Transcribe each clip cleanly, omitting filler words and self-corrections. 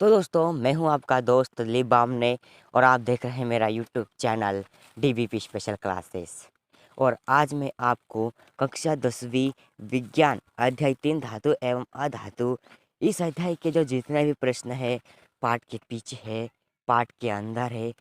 तो दोस्तों मैं हूं आपका दोस्त लिबाम ने और आप देख रहे हैं मेरा YouTube channel DBP special classes. और आज मैं आपको कक्षा 10वीं विज्ञान अध्याय 3 धातु एवं अधातु इस अध्याय के जो जितने भी प्रश्न है पाठ के पीछे है पाठ के अंदर है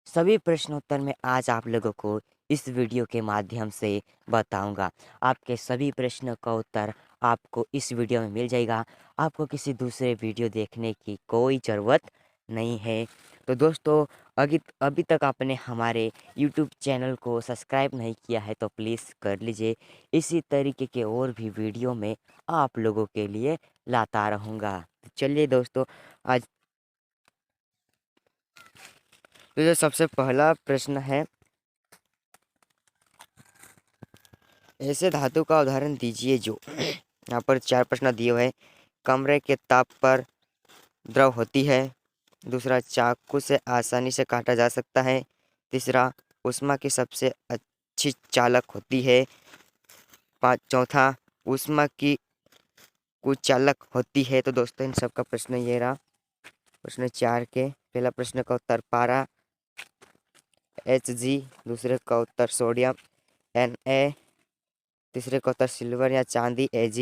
सभी प्रश्नोत्तर मैं आज आप लोगों को इस वीडियो के माध्यम से बताऊंगा। आपके सभी प्रश्नों का उत्तर आपको इस वीडियो में मिल जाएगा। आपको किसी दूसरे वीडियो देखने की कोई ज़रूरत नहीं है। तो दोस्तों अभी अभी तक आपने हमारे यूट्यूब चैनल को सब्सक्राइब नहीं किया है तो प्लीज़ कर लीजिए। इसी तरीके के और भी वीडियो में आप लोगों के लिए लाता रहूँगा। तो चलिए दोस्तों आज तो जो सबसे पहला प्रश्न है, ऐसे धातु का उदाहरण दीजिए जो यहाँ पर 4 प्रश्न दिए हुए हैं। कमरे के ताप पर द्रव होती है। दूसरा, चाकू से आसानी से काटा जा सकता है। तीसरा, ऊष्मा की सबसे अच्छी चालक होती है। चौथा, ऊष्मा की कुचालक होती है। तो दोस्तों इन सबका प्रश्न ये रहा। प्रश्न 4 के पहला प्रश्न का उत्तर पारा Hg, दूसरे का उत्तर सोडियम Na, तीसरे का उत्तर सिल्वर या चांदी Ag,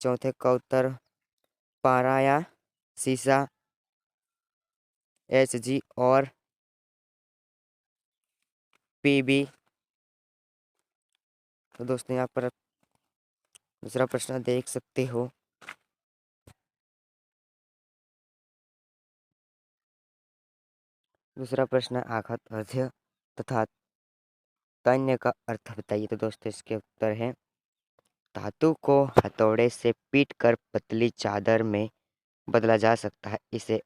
चौथे का उत्तर पारा या सीसा Hg और Pb। तो दोस्तों यहाँ पर दूसरा प्रश्न देख सकते हो। दूसरा प्रश्न आघात अर्ध्य तथा तन्य का अर्थ बताइए। तो दोस्तों इसके उत्तर है, धातु को हथौड़े से पीट कर पतली चादर में बदला जा सकता है, इसे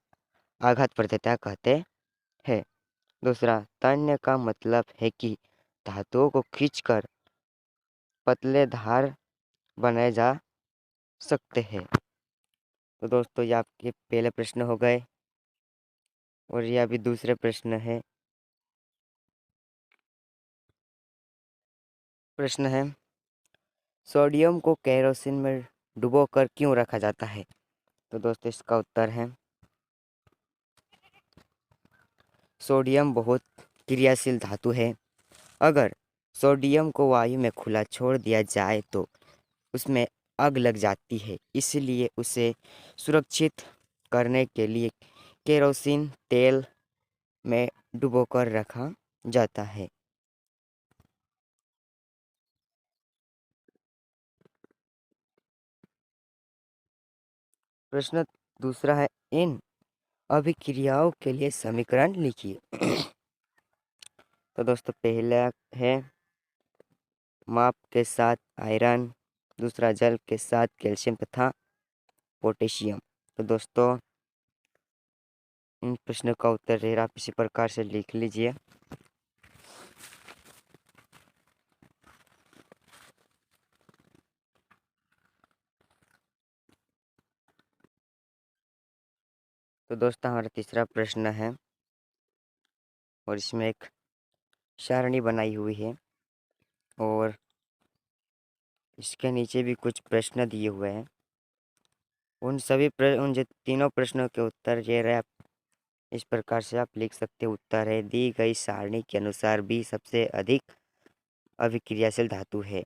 आघात प्रत्ययता कहते हैं। दूसरा, तन्य का मतलब है कि धातुओं को खींचकर पतले धार बनाए जा सकते हैं। तो दोस्तों ये आपके पहले प्रश्न हो गए और ये अभी दूसरे प्रश्न है। प्रश्न है, सोडियम को केरोसिन में डुबोकर क्यों रखा जाता है। तो दोस्तों इसका उत्तर है, सोडियम बहुत क्रियाशील धातु है। अगर सोडियम को वायु में खुला छोड़ दिया जाए तो उसमें आग लग जाती है, इसलिए उसे सुरक्षित करने के लिए केरोसिन तेल में डुबोकर रखा जाता है। प्रश्न दूसरा है, इन अभिक्रियाओं के लिए समीकरण लिखिए। तो दोस्तों पहला है माप के साथ आयरन, दूसरा जल के साथ कैल्शियम तथा पोटेशियम। तो दोस्तों इन प्रश्नों का उत्तर आप इसी प्रकार से लिख लीजिए। तो दोस्तों हमारा तीसरा प्रश्न है और इसमें एक सारणी बनाई हुई है और इसके नीचे भी कुछ प्रश्न दिए हुए हैं। उन जो तीनों प्रश्नों के उत्तर ये रहे। आप इस प्रकार से आप लिख सकते हैं। उत्तर है, दी गई सारणी के अनुसार बी सबसे अधिक अभिक्रियाशील धातु है।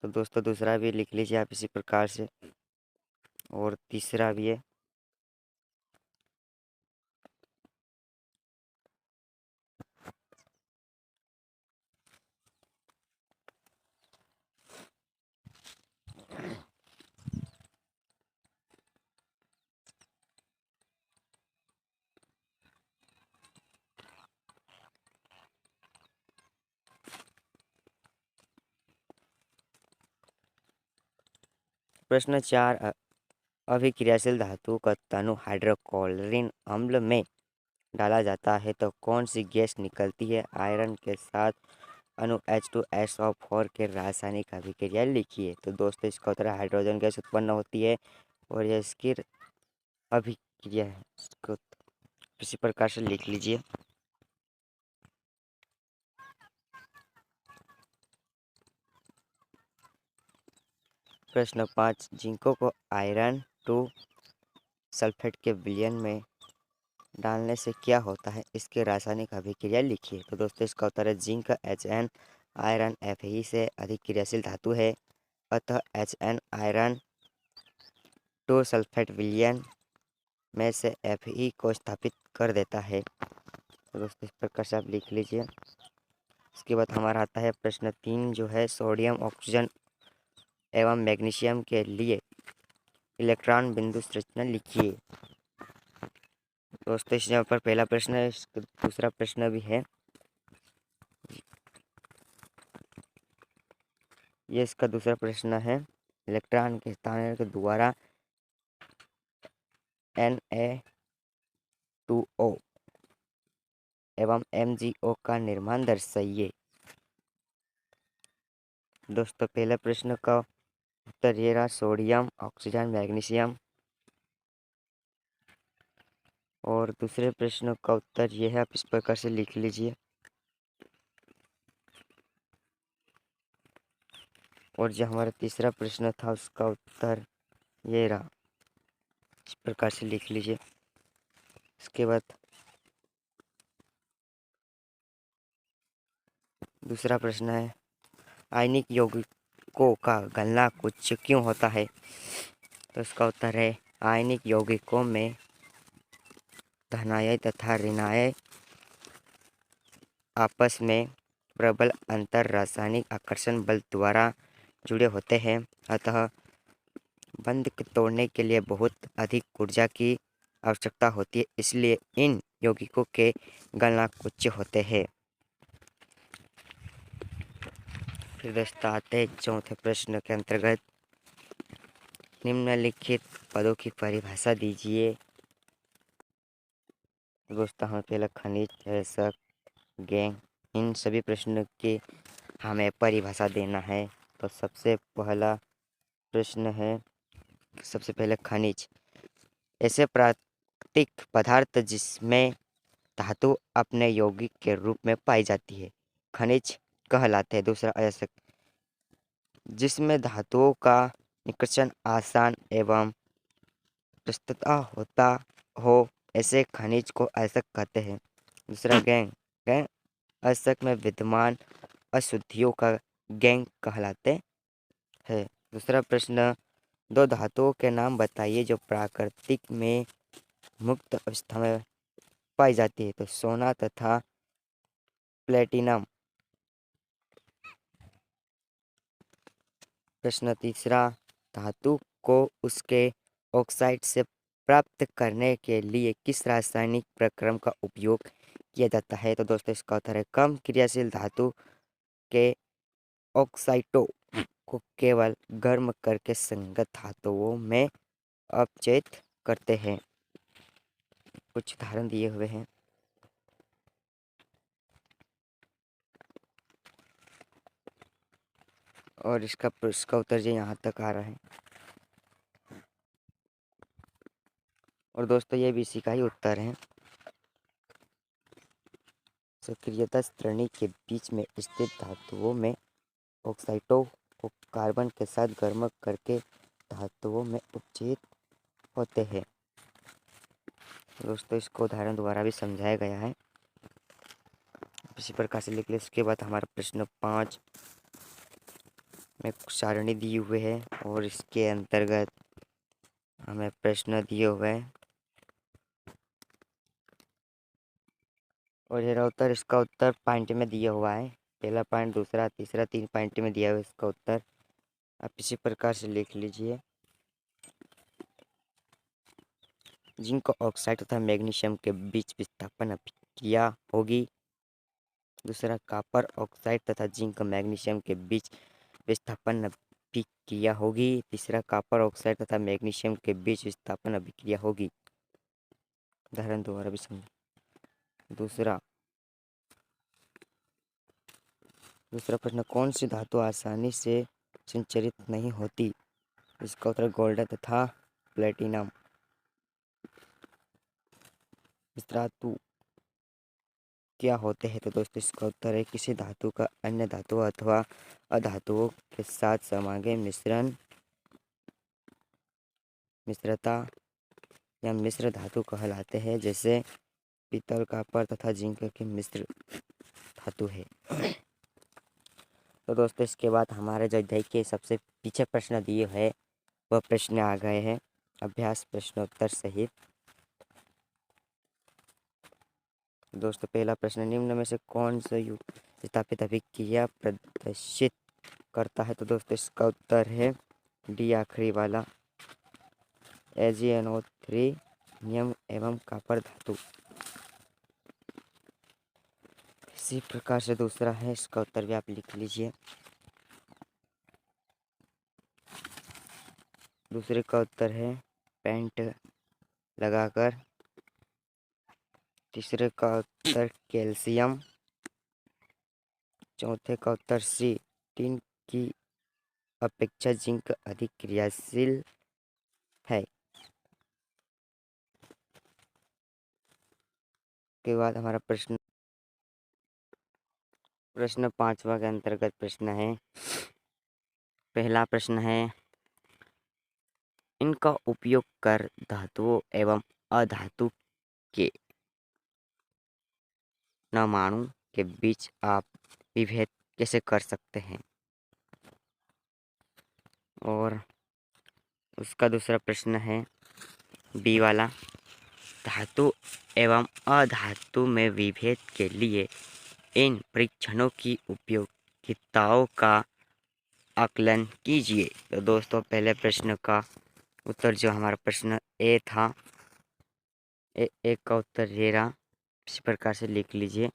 तो दोस्तों दूसरा भी लिख लीजिए आप इसी प्रकार से और तीसरा भी है। प्रश्न 4, अभिक्रियाशील धातु का तनु हाइड्रोक्लोरिक अम्ल में डाला जाता है तो कौन सी गैस निकलती है। आयरन के साथ अणु H2SO4 के रासायनिक अभिक्रिया लिखिए। तो दोस्तों इसका उत्तर हाइड्रोजन गैस उत्पन्न होती है और यह इसकी अभिक्रिया है। इसको इसी प्रकार से लिख लीजिए। प्रश्न 5, जिंको को आयरन 2 सल्फेट के विलयन में डालने से क्या होता है, इसकी रासायनिक अभिक्रिया लिखिए। तो दोस्तों इसका उत्तर है जिंक Hn, आयरन Fe से अधिक क्रियाशील धातु है, अतः Hn आयरन टू सल्फेट विलयन में से Fe को स्थापित कर देता है। तो दोस्तों इस प्रकार से आप लिख लीजिए। इसके बाद हमारा आता है प्रश्न 3 जो है सोडियम ऑक्सीजन एवं मैग्नीशियम के लिए इलेक्ट्रॉन बिंदु संरचना लिखिए। दोस्तों इस यहाँ पर पहला प्रश्न है, दूसरा प्रश्न भी है। ये इसका दूसरा प्रश्न है, इलेक्ट्रॉन के हस्तांतरण के द्वारा Na2O एवं MgO का निर्माण दर्शाइए। दोस्तों पहले प्रश्न का उत्तर ये रहा, सोडियम ऑक्सीजन मैग्नीशियम। और दूसरे प्रश्न का उत्तर ये है, आप इस प्रकार से लिख लीजिए। और जो हमारा तीसरा प्रश्न था उसका उत्तर ये रहा, इस प्रकार से लिख लीजिए। इसके बाद दूसरा प्रश्न है, आयनिक यौगिकों का गलनांक उच्च क्यों होता है। तो इसका उत्तर है आयनिक यौगिकों में धनायन तथा ऋणायन आपस में प्रबल अंतर रासायनिक आकर्षण बल द्वारा जुड़े होते हैं, अतः बंध को तोड़ने के लिए बहुत अधिक ऊर्जा की आवश्यकता होती है, इसलिए इन यौगिकों के गलनांक उच्च होते हैं। फिर दोस्तों आते हैं चौथे प्रश्न के अंतर्गत, निम्नलिखित पदों की परिभाषा दीजिए। दोस्तों हमें पहले खनिज, ऐसक, गैंग, इन सभी प्रश्नों की हमें परिभाषा देना है। तो सबसे पहला प्रश्न है, सबसे पहले खनिज, ऐसे प्राकृतिक पदार्थ जिसमें धातु अपने यौगिक के रूप में पाई जाती है, खनिज कहलाते हैं। दूसरा अयस्क, जिसमें धातुओं का निष्कर्षण आसान एवं प्रस्तुतता होता हो, ऐसे खनिज को अयस्क कहते हैं। दूसरा गैंग, गैंग अयस्क में विद्यमान अशुद्धियों का गैंग कहलाते हैं। दूसरा प्रश्न, दो धातुओं के नाम बताइए जो प्राकृतिक में मुक्त अवस्था में पाई जाती है। तो सोना तथा प्लेटिनम। प्रश्न तीसरा, धातु को उसके ऑक्साइड से प्राप्त करने के लिए किस रासायनिक प्रक्रम का उपयोग किया जाता है। तो दोस्तों इसका उत्तर है कम क्रियाशील धातु के ऑक्साइडों को केवल गर्म करके संगत धातुओं में अपचयित करते हैं। कुछ उदाहरण दिए हुए हैं। और इसका उत्तर जो यहाँ तक आ रहा है। और दोस्तों ये भी इसी का ही उत्तर है। सक्रियता श्रेणी के बीच में स्थित धातुओं में ऑक्साइडों को कार्बन के साथ गर्म करके धातुओं में उपचयित होते हैं। दोस्तों इसको उदाहरण द्वारा भी समझाया गया है, इसी प्रकार से लिख ले। इसके बाद हमारा प्रश्न 5 में सारणी दी हुए है और इसके अंतर्गत हमें प्रश्न दिए हुए हैं। और ये उत्तर, इसका उत्तर पॉइंट में दिया हुआ है। पहला पॉइंट, दूसरा, तीसरा, 3 पॉइंट में दिया हुआ है इसका उत्तर। आप इसी प्रकार से लिख लीजिए। जिंक ऑक्साइड तथा मैग्नीशियम के बीच विस्थापन अभिक्रिया होगी। दूसरा, कॉपर ऑक्साइड तथा जिंक मैग्नीशियम के बीच विस्थापन अभिक्रिया होगी। तीसरा, कॉपर ऑक्साइड तथा मैग्नीशियम के बीच विस्थापन अभिक्रिया होगी। उदाहरण द्वारा भी समझ। दूसरा प्रश्न, कौन सी धातु आसानी से संचरित नहीं होती। इसका उत्तर गोल्ड तथा प्लेटिनम। इस धातु क्या होते हैं। तो दोस्तों इसका उत्तर है किसी धातु का अन्य धातु अथवा अधातुओं के साथ समांगी मिश्रता या मिश्र धातु कहलाते हैं, जैसे पीतल, कॉपर तथा जिंक के मिश्र धातु है। तो दोस्तों इसके बाद हमारे जो अध्याय के सबसे पीछे प्रश्न दिए है वह प्रश्न आ गए हैं अभ्यास प्रश्नोत्तर सहित। दोस्तों पहला प्रश्न, निम्न में से कौन सा युग स्थापित अभिक्रिया प्रदर्शित करता है? तो दोस्तों इसका उत्तर है डी आखिरी वाला, AgNO3 नियम एवं कॉपर धातु। इसी प्रकार से दूसरा है, इसका उत्तर भी आप लिख लीजिए। दूसरे का उत्तर है पेंट लगाकर। तीसरे का उत्तर कैल्शियम। चौथे का उत्तर सी, टिन की अपेक्षा जिंक अधिक क्रियाशील है। के बाद हमारा प्रश्न 5वां के अंतर्गत प्रश्न है। पहला प्रश्न है, इनका उपयोग कर धातुओं एवं अधातु के परमाणु के बीच आप विभेद कैसे कर सकते हैं? और उसका दूसरा प्रश्न है बी वाला, धातु एवं अधातु में विभेद के लिए इन परीक्षणों की उपयोगिताओं का आकलन कीजिए। तो दोस्तों पहले प्रश्न का उत्तर जो हमारा प्रश्न ए था, एक का उत्तर ये रहा, इसी प्रकार से लिख लीजिए।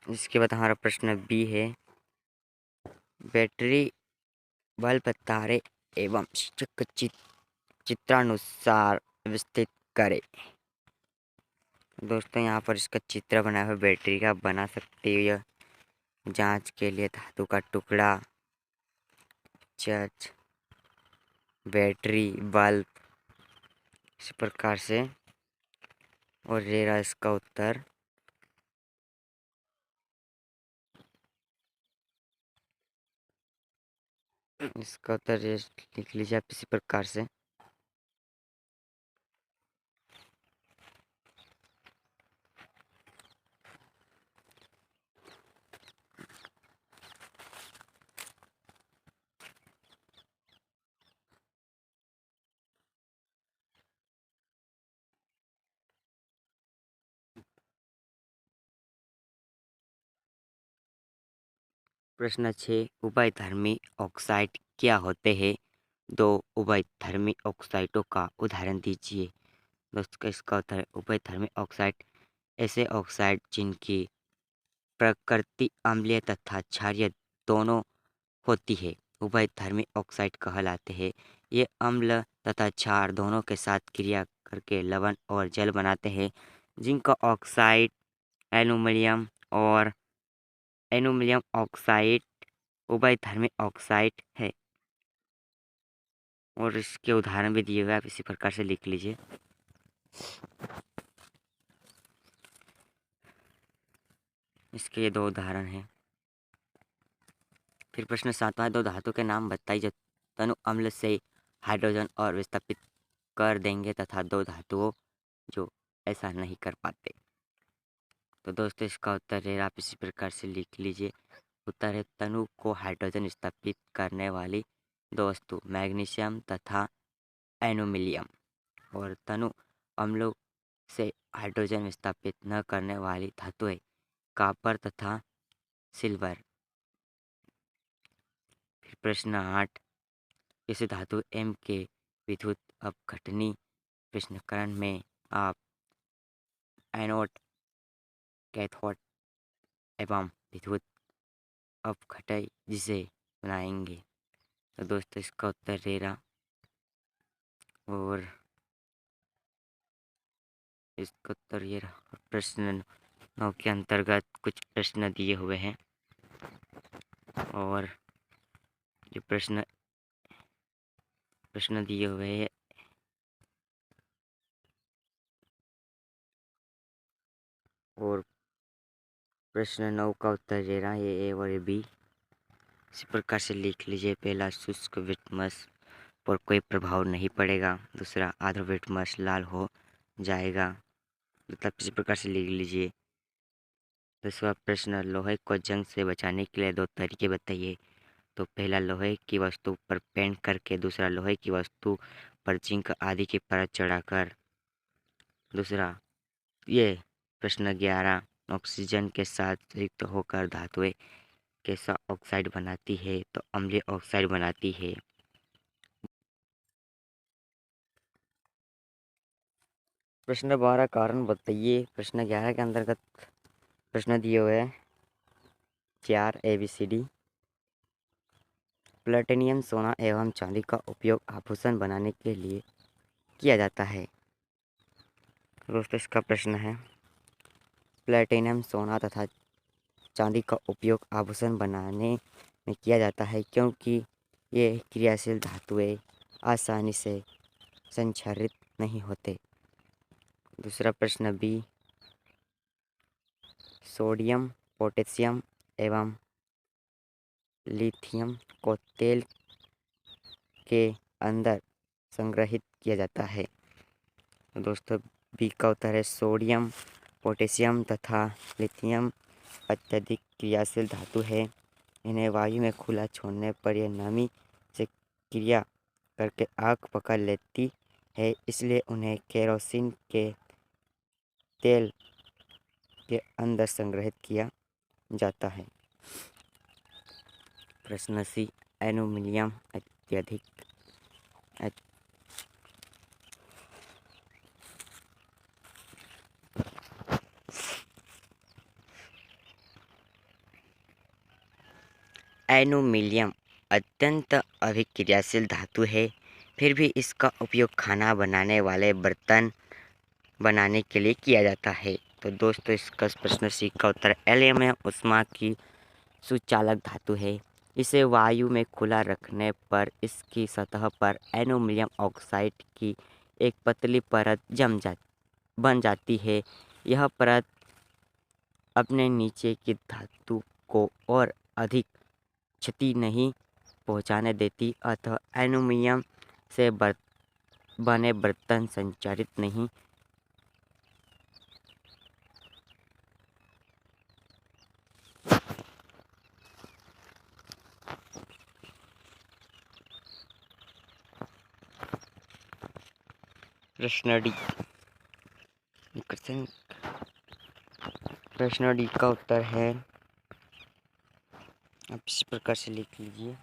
इसके बाद हमारा प्रश्न बी है, बैटरी बल्ब तारे एवं चित्रानुसार व्यवस्थित करें। दोस्तों यहाँ पर इसका चित्र बना हुआ बैटरी का बना सकते हो। जांच के लिए धातु का टुकड़ा, चार्ज, बैटरी, बल्ब, इस प्रकार से। और ये रहा इसका उत्तर। इसका उत्तर ये लिख लीजिए आप इसी प्रकार से। प्रश्न 6, उभयधर्मी ऑक्साइड क्या होते हैं? 2 उभयधर्मी ऑक्साइडों का उदाहरण दीजिए। दोस्तों इसका उत्तर है, उभयधर्मी ऑक्साइड ऐसे ऑक्साइड जिनकी प्रकृति अम्लीय तथा क्षारीय दोनों होती है, उभयधर्मी ऑक्साइड कहलाते हैं। ये अम्ल तथा क्षार दोनों के साथ क्रिया करके लवण और जल बनाते हैं। जिंक ऑक्साइड, एल्यूमीनियम और एल्यूमीनियम ऑक्साइड उभयधर्मी ऑक्साइड है। और इसके उदाहरण भी दिए हुए, आप इसी प्रकार से लिख लीजिए। इसके ये 2 उदाहरण हैं। फिर प्रश्न 7वां, 2 धातु के नाम बताइए जो तनु अम्ल से हाइड्रोजन और विस्थापित कर देंगे तथा 2 धातुओं जो ऐसा नहीं कर पाते। तो दोस्तों इसका उत्तर है, आप इसी प्रकार से लिख लीजिए। उत्तर है, तनु को हाइड्रोजन स्थापित करने वाली 2 वस्तु मैग्नीशियम तथा एल्यूमीनियम। और तनु अम्लों से हाइड्रोजन विस्थापित न करने वाली धातुएं कॉपर तथा सिल्वर। फिर प्रश्न 8, इस धातु M के विद्युत अपघटनी प्रश्नकरण में आप एनोड, कैथोड एवं विद्युत अपघटय जिसे बनाएंगे। तो दोस्तों इसका उत्तर ये रहा। और इसका उत्तर ये रहा। प्रश्न 9 के अंतर्गत कुछ प्रश्न दिए हुए हैं। और ये प्रश्न प्रश्न दिए हुए हैं। और प्रश्न 9 का उत्तर दे रहा है ए और ये बी। इसी प्रकार से लिख लीजिए। पहला, शुष्क लिटमस पर कोई प्रभाव नहीं पड़ेगा। दूसरा, आर्द्र लिटमस लाल हो जाएगा। मतलब इसी प्रकार से लिख लीजिए। दूसरा प्रश्न, लोहे को जंग से बचाने के लिए 2 तरीके बताइए। तो पहला, लोहे की वस्तु पर पेंट करके। दूसरा, लोहे की वस्तु पर जिंक आदि की परत चढ़ाकर। दूसरा, ये प्रश्न 11, ऑक्सीजन के साथ रिक्त होकर धातुएं कैसा ऑक्साइड बनाती है। तो अम्लीय ऑक्साइड बनाती है। प्रश्न 12, कारण बताइए। प्रश्न 11 के अंतर्गत प्रश्न दिए हुए हैं 4 ABCD। प्लेटिनियम सोना एवं चांदी का उपयोग आभूषण बनाने के लिए किया जाता है। दोस्तों, इसका प्रश्न है, प्लेटिनियम सोना तथा चांदी का उपयोग आभूषण बनाने में किया जाता है क्योंकि ये क्रियाशील धातुएं आसानी से संक्षारित नहीं होते। दूसरा प्रश्न बी, सोडियम, पोटेशियम एवं लिथियम को तेल के अंदर संग्रहित किया जाता है। दोस्तों, बी का उत्तर है सोडियम, पोटेशियम तथा लिथियम अत्यधिक क्रियाशील धातु है। इन्हें वायु में खुला छोड़ने पर यह नमी से क्रिया करके आग पकड़ लेती है, इसलिए उन्हें केरोसिन के तेल के अंदर संग्रहित किया जाता है। प्रश्न सी, एल्यूमीनियम अत्यधिक एल्यूमीनियम अत्यंत अभिक्रियाशील धातु है। फिर भी इसका उपयोग खाना बनाने वाले बर्तन बनाने के लिए किया जाता है। तो दोस्तों, इसका प्रश्न सी का उत्तर एल्यूमीनियम ऊष्मा की सुचालक धातु है। इसे वायु में खुला रखने पर इसकी सतह पर एल्यूमीनियम ऑक्साइड की एक पतली परत बन जाती है। यह परत अपने नीचे की धातु को और अधिक क्षति नहीं पहुंचाने देती, अतः एल्यूमीनियम से बने बर्तन संचारित नहीं। प्रश्न डी, प्रश्न डी का उत्तर है, आप इसी प्रकार से लिख लीजिए।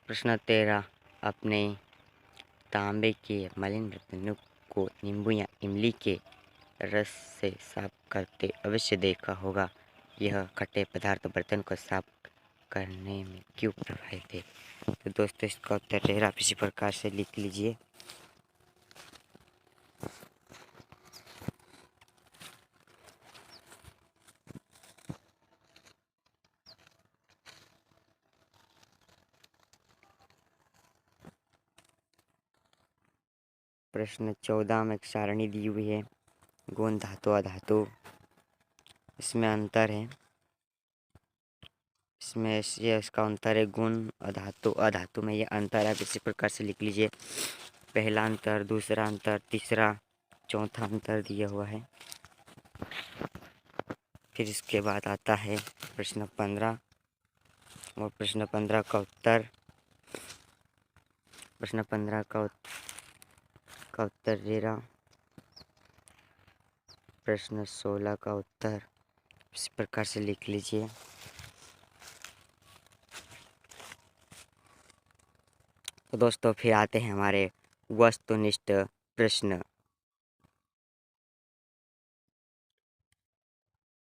प्रश्न 13, अपने तांबे के मलिन बर्तनों को नींबू या इमली के रस से साफ करते अवश्य देखा होगा। यह खट्टे पदार्थ बर्तन को साफ करने में क्यों प्रभावित है। तो दोस्तों, इसका उत्तर है, आप इसी प्रकार से लिख लीजिए। प्रश्न 14 में एक सारणी दी हुई है, गुण धातु अधातु। इसमें अंतर है, इसमें ये इसका अंतर है गुण अधातु अधातु में ये अंतर है। आप इसी प्रकार से लिख लीजिए। पहला अंतर, दूसरा अंतर, तीसरा, चौथा अंतर दिया हुआ है। फिर इसके बाद आता है प्रश्न 15 और प्रश्न 15 का उत्तर, प्रश्न 15 का उत्तर दे रहा। प्रश्न 16 का उत्तर इस प्रकार से लिख लीजिए। तो दोस्तों, फिर आते हैं हमारे वस्तुनिष्ठ प्रश्न।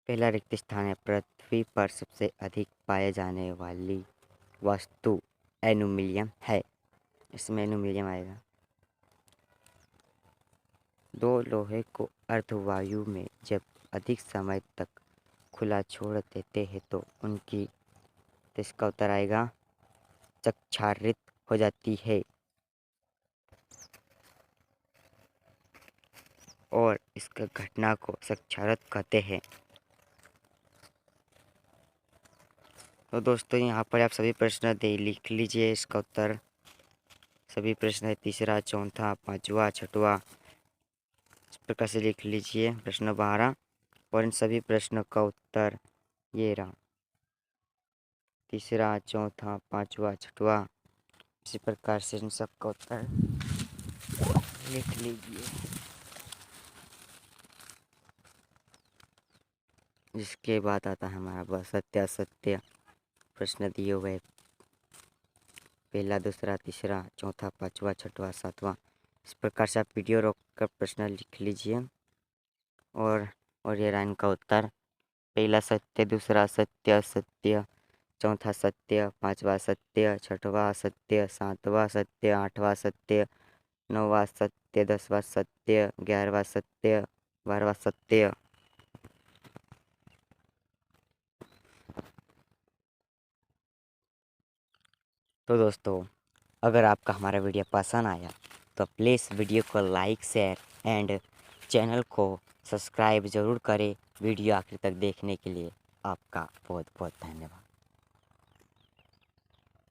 पहला रिक्त स्थान है, पृथ्वी पर सबसे अधिक पाए जाने वाली वस्तु एल्यूमीनियम है। इसमें एल्यूमीनियम आएगा। दो लोहे को अर्धवायु में जब अधिक समय तक खुला छोड़ देते हैं तो उनकी, तो इसका उत्तर आएगा क्षारित हो जाती है और इसका घटना को क्षारत कहते हैं। तो दोस्तों यहाँ पर आप सभी प्रश्न दे लिख लीजिए इसका उत्तर। सभी प्रश्न है तीसरा, चौथा, पांचवा, छठवा, इस प्रकार से लिख लीजिए प्रश्न 12 और इन सभी प्रश्नों का उत्तर ये रहा। तीसरा, चौथा, पांचवा, छठवा, इसी प्रकार से इन सब का उत्तर लिख लीजिए। जिसके बाद आता है हमारा बस सत्य असत्य प्रश्न दिए हुए, पहला, दूसरा, तीसरा, चौथा, पांचवा, छठवा, सातवां। इस प्रकार से आप वीडियो रोक कर प्रश्न लिख लीजिए और ये रहा इनका उत्तर। पहला सत्य, दूसरा सत्य असत्य, चौथा सत्य, पांचवा सत्य, छठवा सत्य, सातवां सत्य, आठवां सत्य, नौवां सत्य, 10वां सत्य, 11वां सत्य, 12वां सत्य। तो दोस्तों अगर आपका हमारा वीडियो पसंद आया तो प्लीज़ वीडियो को लाइक, शेयर एंड चैनल को सब्सक्राइब ज़रूर करें। वीडियो आखिर तक देखने के लिए आपका बहुत बहुत धन्यवाद।